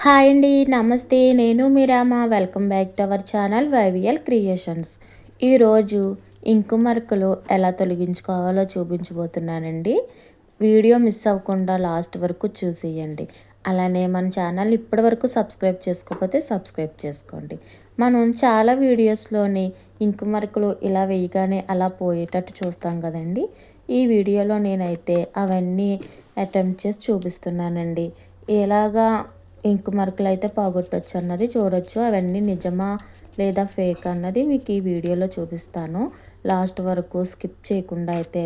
Hi అండి. నమస్తే. నేను మీ Rama. Welcome back to our channel YVL creations. ఈరోజు ఇంకు మరకలు ఎలా తొలగించుకోవాలో చూపించబోతున్నానండి. వీడియో మిస్ అవ్వకుండా లాస్ట్ వరకు చూసేయండి. అలానే మన ఛానల్ ఇప్పటివరకు సబ్స్క్రైబ్ చేసుకోకపోతే సబ్స్క్రైబ్ చేసుకోండి. మనం చాలా వీడియోస్లోని ఇంకు మరకలు ఇలా వేయగానే అలా పోయేటట్టు చూస్తాం కదండి. ఈ వీడియోలో నేనైతే అవన్నీ అటెంప్ట్ చేసి చూపిస్తున్నానండి. ఎలాగా ఇంకు మరకలు అయితే పోగొట్టొచ్చు అన్నది చూడొచ్చు. అవన్నీ నిజమా లేదా ఫేక్ అన్నది మీకు ఈ వీడియోలో చూపిస్తాను. లాస్ట్ వరకు స్కిప్ చేయకుండా అయితే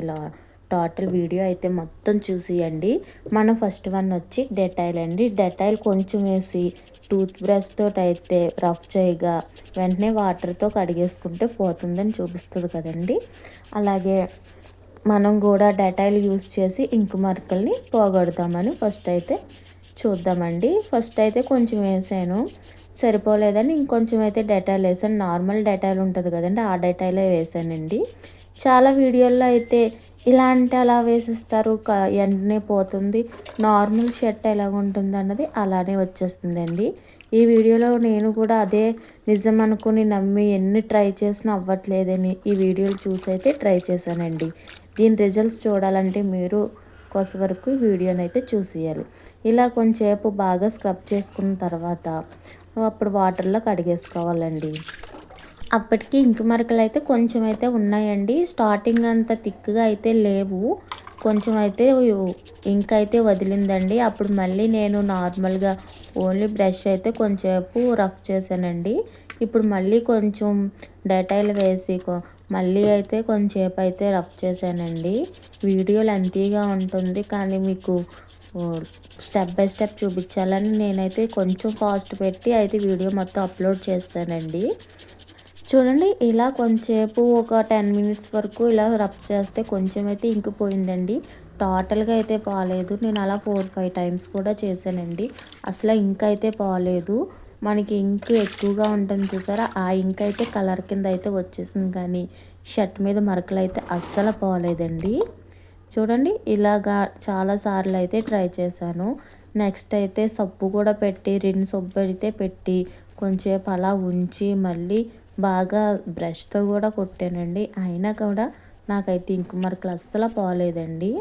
టోటల్ వీడియో అయితే మొత్తం చూసియండి. మనం ఫస్ట్ వన్ వచ్చి డెటాయిల్ అండి. డెటాయిల్ కొంచెం వేసి టూత్ బ్రష్ తోటి అయితే రఫ్ చేయగా వెంటనే వాటర్తో కడిగేసుకుంటే పోతుందని చూపిస్తుంది కదండి. అలాగే మనం కూడా డెటాయిల్ యూస్ చేసి ఇంకు మరకల్ని పోగొడదామని ఫస్ట్ అయితే చూద్దామండి. ఫస్ట్ అయితే కొంచెం వేసాను, సరిపోలేదని ఇంకొంచెం అయితే డెటాయిల్ వేసాను. నార్మల్ డెటాయిల్ ఉంటుంది కదండి, ఆ డెటాయిలే వేసానండి. చాలా వీడియోల్లో అయితే ఇలా అంటే అలా వేసిస్తారు, వెంటనే పోతుంది. నార్మల్ షర్ట్ ఎలాగ ఉంటుంది అన్నది అలానే వచ్చేస్తుందండి. ఈ వీడియోలో నేను కూడా అదే నిజం అనుకుని నమ్మి ఎన్ని ట్రై చేసినా అవ్వట్లేదని ఈ వీడియోలు చూసి అయితే ట్రై చేశానండి. దీని రిజల్ట్స్ చూడాలంటే మీరు కోసం వరకు వీడియోని అయితే చూసేయాలి. ఇలా కొంచెంసేపు బాగా స్క్రబ్ చేసుకున్న తర్వాత అప్పుడు వాటర్లో కడిగేసుకోవాలండి. అప్పటికి ఇంకు మరకలు అయితే కొంచెం అయితే ఉన్నాయండి. స్టార్టింగ్ అంత థిక్గా అయితే లేవు, కొంచెం అయితే ఇంక్ అయితే వదిలిందండి. అప్పుడు మళ్ళీ నేను నార్మల్గా ఓన్లీ బ్రష్ అయితే కొంచెంసేపు రఫ్ చేశానండి. ఇప్పుడు మళ్ళీ కొంచెం డెటాయిల్ వేసి మళ్ళీ అయితే కొంచెంసేపు అయితే రఫ్ చేశానండి. వీడియో లెంతీగా ఉంటుంది కానీ మీకు స్టెప్ బై స్టెప్ చూపించాలని నేనైతే కొంచెం కాస్ట్ పెట్టి అయితే వీడియో మొత్తం అప్లోడ్ చేస్తానండి. చూడండి, ఇలా కొంచెంసేపు ఒక 10 మినిట్స్ వరకు ఇలా రబ్ చేస్తే కొంచెం అయితే ఇంకిపోయిందండి. టోటల్గా అయితే పోలేదు. నేను అలా 4-5 టైమ్స్ కూడా చేశానండి. అసలు ఇంక్ అయితే పోలేదు. మనకి ఇంక్ ఎక్కువగా ఉంటుంది చూసారా, ఆ ఇంక్ అయితే కలర్ కింద అయితే వచ్చేసింది కానీ షర్ట్ మీద మరకలు అయితే అస్సలు పోలేదండి. చూడండి, ఇలాగా చాలాసార్లు అయితే ట్రై చేశాను. నెక్స్ట్ అయితే సబ్బు కూడా పెట్టి సబ్బు అయితే పెట్టి కొంచెంసేపు అలా ఉంచి మళ్ళీ బాగా బ్రష్తో కూడా కొట్టానండి. అయినా కూడా నాకైతే ఇంకు మరకలు అస్సలు పోలేదండి.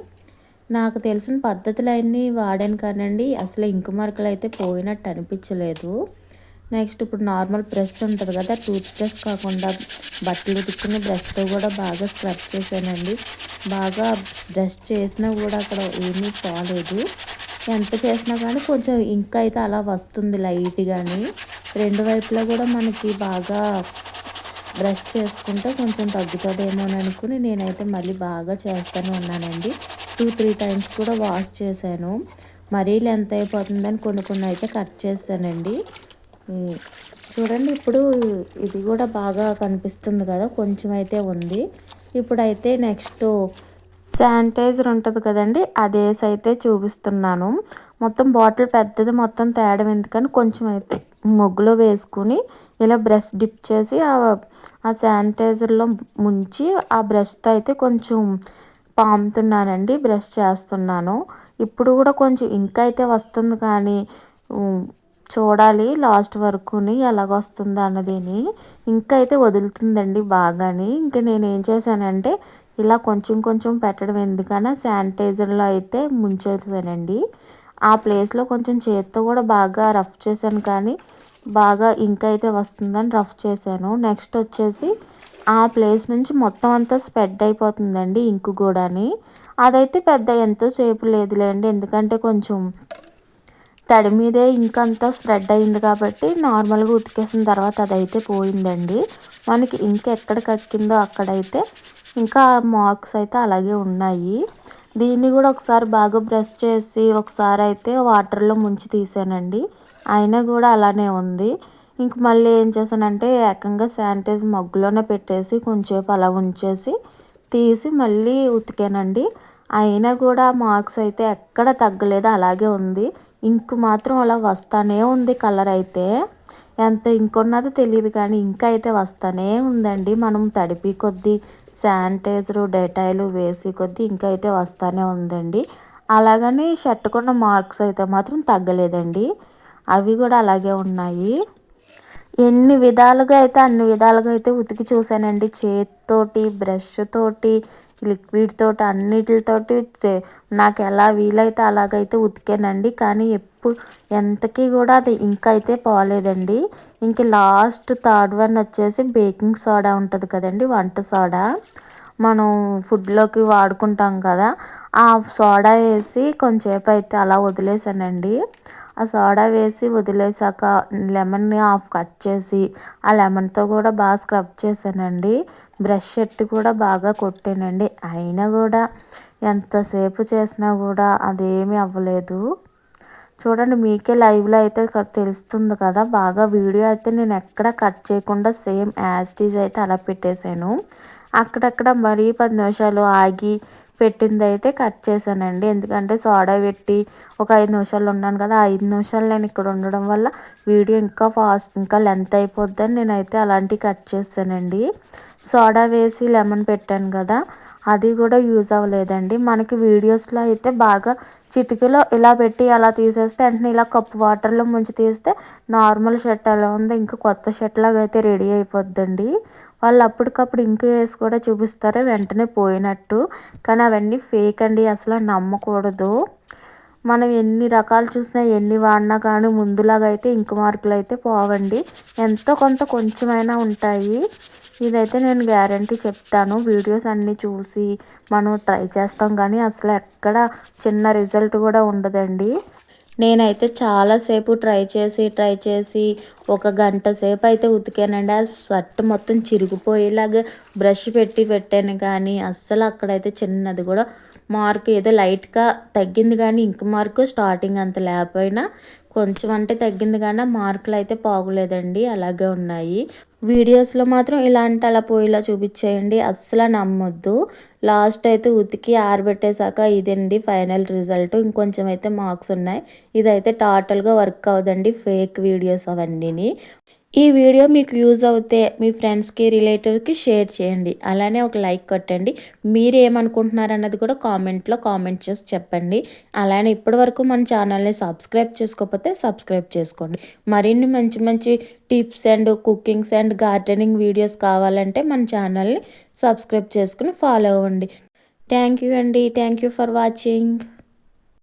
నాకు తెలిసిన పద్ధతులన్నీ వాడాను కానండి అసలు ఇంకు మరకలు అయితే పోయినట్టు అనిపించలేదు. నెక్స్ట్ ఇప్పుడు నార్మల్ బ్రష్ ఉంటుంది కదా, టూత్ బ్రష్ కాకుండా బట్టలు ఉతుక్కునే బ్రష్తో కూడా బాగా స్క్రబ్ చేశానండి. బాగా బ్రష్ చేసినా కూడా అక్కడ ఏమీ పోలేదు. ఎంత చేసినా కానీ కొంచెం ఇంక్ అయితే అలా వస్తుంది లైట్గాని. రెండు వైపులా కూడా మనకి బాగా బ్రష్ చేసుకుంటే కొంచెం తగ్గుతుందేమో అని అనుకుని నేనైతే మళ్ళీ బాగా చేస్తూనే ఉన్నానండి. 2-3 టైమ్స్ కూడా వాష్ చేశాను. మరీ లెంత్ అయిపోతుందని కొన్ని కొన్ని అయితే కట్ చేశానండి. చూడండి, ఇప్పుడు ఇది కూడా బాగా కనిపిస్తుంది కదా, కొంచెం అయితే ఉంది. ఇప్పుడైతే నెక్స్ట్ శానిటైజర్ ఉంటుంది కదండి, అదేసి అయితే చూపిస్తున్నాను. మొత్తం బాటిల్ పెద్దది మొత్తం తేడం ఎందుకని కొంచెం అయితే ముగ్గులో వేసుకుని ఇలా బ్రష్ డిప్ చేసి ఆ శానిటైజర్లో ముంచి ఆ బ్రష్తో అయితే కొంచెం పాముతున్నానండి, బ్రష్ చేస్తున్నాను. ఇప్పుడు కూడా కొంచెం ఇంకా అయితే వస్తుంది కానీ చూడాలి లాస్ట్ వరకుని ఎలాగొస్తుందో అన్నదిని. ఇంకా అయితే వదులుతుందండి బాగాని. ఇంకా నేను ఏం చేశానంటే ఇలా కొంచెం కొంచెం పెట్టడం ఎందుకన్నా శానిటైజర్లో అయితే ముంచేసానండి. ఆ ప్లేస్లో కొంచెం చేత్తో కూడా బాగా రఫ్ చేశాను కానీ బాగా ఇంక్ అయితే వస్తుందని రఫ్ చేశాను. నెక్స్ట్ వచ్చేసి ఆ ప్లేస్ నుంచి మొత్తం అంతా స్ప్రెడ్ అయిపోతుందండి ఇంకు కూడాని. అదైతే పెద్ద ఎంతో సేపు లేదులేండి, ఎందుకంటే కొంచెం తడి మీదే ఇంకంతా స్ప్రెడ్ అయింది కాబట్టి నార్మల్గా ఉతికేసిన తర్వాత అదైతే పోయిందండి. మనకి ఇంక ఎక్కడ కక్కిందో అక్కడైతే ఇంకా మార్క్స్ అయితే అలాగే ఉన్నాయి. దీన్ని కూడా ఒకసారి బాగా బ్రష్ చేసి ఒకసారి అయితే వాటర్లో ముంచి తీసానండి, అయినా కూడా అలానే ఉంది. ఇంక మళ్ళీ ఏం చేశానంటే ఏకంగా శానిటైజర్ మగ్గులోనే పెట్టేసి కొంచెంసేపు అలా ఉంచేసి తీసి మళ్ళీ ఉతికానండి. అయినా కూడా మార్క్స్ అయితే ఎక్కడ తగ్గలేదు, అలాగే ఉంది. ఇంక్ మాత్రం అలా వస్తానే ఉంది. కలర్ అయితే ఎంత ఇంక్ ఉన్నదో తెలియదు కానీ ఇంక్ అయితే వస్తానే ఉందండి. మనం తడిపి కొద్దీ శానిటైజరు డెటాయిల్ వేసి కొద్దీ ఇంక్ అయితే వస్తానే ఉందండి. అలాగని షర్ట్ కొన్న మార్క్స్ అయితే మాత్రం తగ్గలేదండి. అవి కూడా అలాగే ఉన్నాయి. ఎన్ని విధాలుగా అయితే అన్ని విధాలుగా అయితే ఉతికి చూసానండి. చేతితోటి, బ్రష్ తోటి, లిక్విడ్ తోటి, అన్నిటితోటి నాకు ఎలా వీలైతే అలాగైతే ఉతికానండి. కానీ ఎప్పుడు ఎంతకీ కూడా అది ఇంకా అయితే పోలేదండి. ఇంక లాస్ట్ థర్డ్ వన్ వచ్చేసి బేకింగ్ సోడా ఉంటుంది కదండి, వంట సోడా మనం ఫుడ్లోకి వాడుకుంటాం కదా, ఆ సోడా వేసి కొంచెంసేపు అయితే అలా వదిలేసానండి. ఆ సోడా వేసి వదిలేసాక లెమన్ని హాఫ్ కట్ చేసి ఆ లెమన్తో కూడా బాగా స్క్రబ్ చేశానండి. బ్రష్ ఎట్టి కూడా బాగా కొట్టానండి. అయినా కూడా ఎంతసేపు చేసినా కూడా అదేమీ అవ్వలేదు. చూడండి, మీకే లైవ్లో అయితే తెలుస్తుంది కదా. బాగా వీడియో అయితే నేను ఎక్కడ కట్ చేయకుండా సేమ్ యాజ్ టీజ్ అయితే అలా పెట్టేశాను. అక్కడక్కడ మరీ 10 నిమిషాలు ఆగి పెట్టింది అయితే కట్ చేశానండి. ఎందుకంటే సోడా పెట్టి ఒక 5 నిమిషాలు ఉన్నాను కదా, 5 నిమిషాలు నేను ఇక్కడ ఉండడం వల్ల వీడియో ఇంకా లెంత్ అయిపోద్దని నేనైతే అలాంటివి కట్ చేశానండి. సోడా వేసి లెమన్ పెట్టాను కదా, అది కూడా యూజ్ అవ్వలేదండి. మనకి వీడియోస్లో అయితే బాగా చిటికలో ఇలా పెట్టి అలా తీసేస్తే వెంటనే ఇలా కప్పు వాటర్లో ముంచి తీస్తే నార్మల్ షర్ట్ ఎలా ఉందో ఇంకా కొత్త షర్ట్ లాగా అయితే రెడీ అయిపోద్దండి. వాళ్ళు అప్పటికప్పుడు ఇంకు వేసి కూడా చూపిస్తారు వెంటనే పోయినట్టు. కానీ అవన్నీ ఫేక్ అండి, అసలు నమ్మకూడదు. మనం ఎన్ని రకాలు చూసినా ఎన్ని వాడినా కానీ ముందులాగా అయితే ఇంకు మార్కులు అయితే పోవండి. ఎంతో కొంత కొంచెమైనా ఉంటాయి. ఇదైతే నేను గ్యారంటీ చెప్తాను. వీడియోస్ అన్నీ చూసి మనం ట్రై చేస్తాం కానీ అసలు ఎక్కడ చిన్న రిజల్ట్ కూడా ఉండదండి. నేనైతే చాలాసేపు ట్రై చేసి ఒక గంట సేపు అయితే ఉతికానండి. ఆ షర్ట్ మొత్తం చిరిగిపోయేలాగా బ్రష్ పెట్టాను కానీ అస్సలు అక్కడైతే చిన్నది కూడా మార్క్ ఏదో లైట్గా తగ్గింది కానీ ఇంక మార్కు స్టార్టింగ్ అంత లేకపోయినా కొంచెం అంటే తగ్గింది కానీ మార్కులు అయితే పోగలేదండి, అలాగే ఉన్నాయి. వీడియోస్లో మాత్రం ఇలా అంటే అలా పోయేలా చూపించేయండి, అస్సలు నమ్మొద్దు. లాస్ట్ అయితే ఉతికి ఆరబెట్టేశాక ఇదండి ఫైనల్ రిజల్ట్. ఇంకొంచెం అయితే మార్క్స్ ఉన్నాయి. ఇదైతే టోటల్గా వర్క్ అవ్వదండి, ఫేక్ వీడియోస్ అవన్నీని. ఈ వీడియో మీకు యూజ్ అవుతే మీ ఫ్రెండ్స్కి, రిలేటివ్కి షేర్ చేయండి. అలానే ఒక లైక్ కొట్టండి. మీరు ఏమనుకుంటున్నారు అన్నది కూడా కామెంట్లో కామెంట్ చేసి చెప్పండి. అలానే ఇప్పటివరకు మన ఛానల్ని సబ్స్క్రైబ్ చేసుకోకపోతే సబ్స్క్రైబ్ చేసుకోండి. మరిన్ని మంచి మంచి tips and cookings and gardening videos కావాలంటే మన ఛానల్ని సబ్స్క్రైబ్ చేసుకుని ఫాలో అవ్వండి. థ్యాంక్ యూ అండి. Thank you for watching.